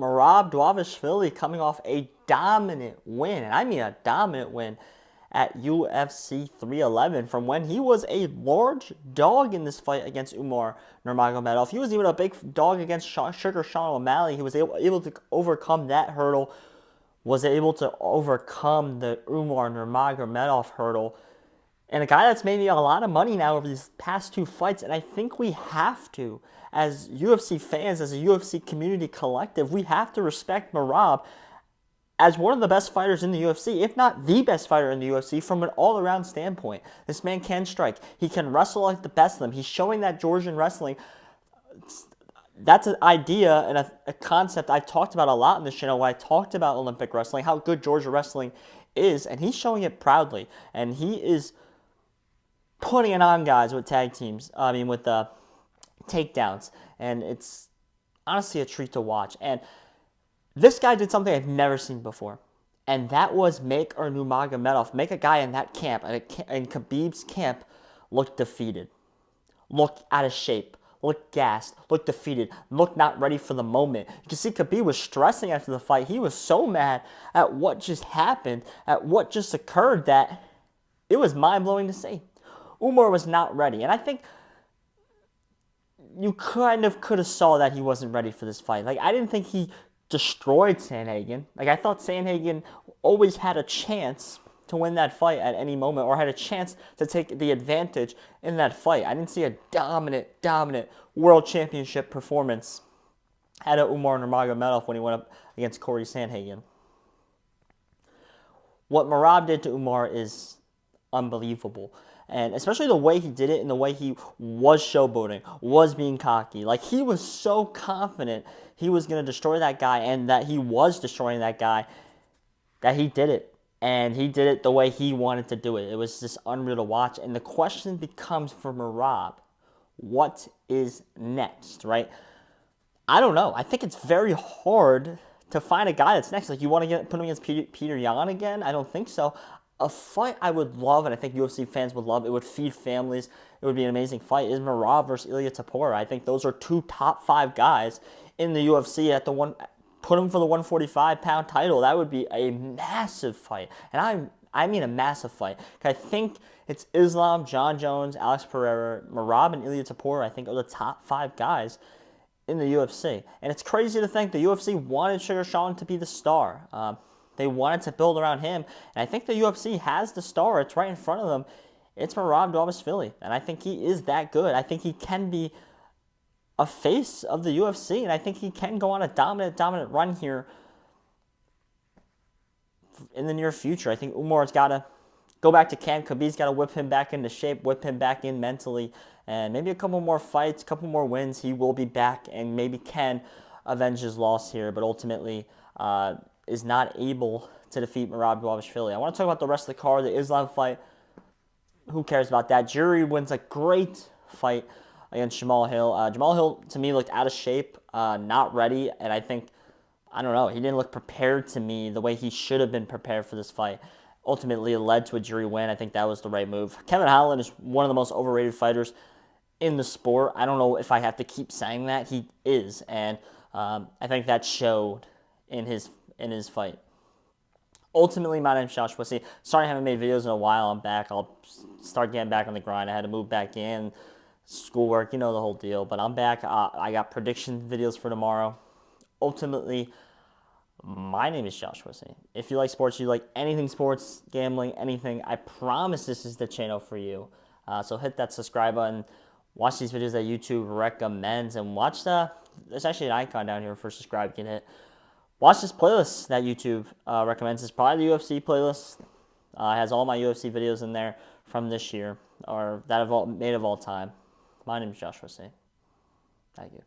Merab Dvalishvili coming off a dominant win, and I mean a dominant win at UFC 311 from when he was a large dog in this fight against Umar Nurmagomedov. He was even a big dog against Sugar Sean O'Malley. He was able to overcome that hurdle, was able to overcome the Umar Nurmagomedov hurdle. And a guy that's made me a lot of money now over these past two fights, and I think we have to, as UFC fans, as a UFC community collective, we have to respect Merab as one of the best fighters in the UFC, if not the best fighter in the UFC from an all-around standpoint. This man can strike. He can wrestle like the best of them. He's showing that Georgian wrestling. That's an idea and a concept I've talked about a lot in this channel when I talked about Olympic wrestling, how good Georgia wrestling is, and he's showing it proudly. And he is putting it on guys with tag teams, with the takedowns, and it's honestly a treat to watch. And this guy did something I've never seen before, and that was make Nurmagomedov, make a guy in that camp, in Khabib's camp, look defeated, look out of shape, look gassed, look defeated, look not ready for the moment. You can see Khabib was stressing after the fight. He was so mad at what just happened, at what just occurred, that it was mind-blowing to see. Umar was not ready, and I think you kind of could have saw that he wasn't ready for this fight. Like, I didn't think he destroyed Sandhagen. Like, I thought Sandhagen always had a chance to win that fight at any moment, or had a chance to take the advantage in that fight. I didn't see a dominant world championship performance out of Umar Nurmagomedov when he went up against Corey Sandhagen. What Merab did to Umar is unbelievable. And especially the way he did it and the way he was showboating, was being cocky. Like, he was so confident he was going to destroy that guy and that he was destroying that guy, that he did it. And he did it the way he wanted to do it. It was just unreal to watch. And the question becomes for Merab, what is next, right? I don't know. I think it's very hard to find a guy that's next. Like, you want to put him against Peter Yan again? I don't think so. A fight I would love, and I think UFC fans would love, it would feed families, it would be an amazing fight, is Merab versus Ilia Topuria. I think those are two top 5 guys in the UFC at the one. Put him for the 145-pound title. That would be a massive fight. And I mean a massive fight. I think it's Islam, John Jones, Alex Pereira, Merab, and Ilia Topuria, I think, are the top 5 guys in the UFC. And it's crazy to think the UFC wanted Sugar Sean to be the star. They wanted to build around him, and I think the UFC has the star. It's right in front of them. It's Merab Dvalishvili, and I think he is that good. I think he can be a face of the UFC, and I think he can go on a dominant run here in the near future. I think Umar's got to go back to camp. Khabib's got to whip him back into shape, whip him back in mentally, and maybe a couple more fights, a couple more wins. He will be back and maybe can avenge his loss here, but ultimately is not able to defeat Merab Dvalishvili. I want to talk about the rest of the card, the Islam fight. Who cares about that? Jury wins a great fight against Jamal Hill. Jamal Hill, to me, looked out of shape, not ready, and I think, I don't know, he didn't look prepared to me the way he should have been prepared for this fight. Ultimately, it led to a jury win. I think that was the right move. Kevin Holland is one of the most overrated fighters in the sport. I don't know if I have to keep saying that. He is, and I think that showed in his fight. Ultimately, my name's Josh Wissy. Sorry I haven't made videos in a while. I'm back. I'll start getting back on the grind. I had to move back in, schoolwork, you know the whole deal. But I'm back. I got prediction videos for tomorrow. Ultimately, my name is Josh Wissy. If you like sports, you like anything sports, gambling, anything, I promise this is the channel for you. So hit that subscribe button. Watch these videos that YouTube recommends. And watch there's actually an icon down here for subscribe. You can hit. Watch this playlist that YouTube recommends. It's probably the UFC playlist. It has all my UFC videos in there from this year, or that I've made of all time. My name is Josh Wissy. Thank you.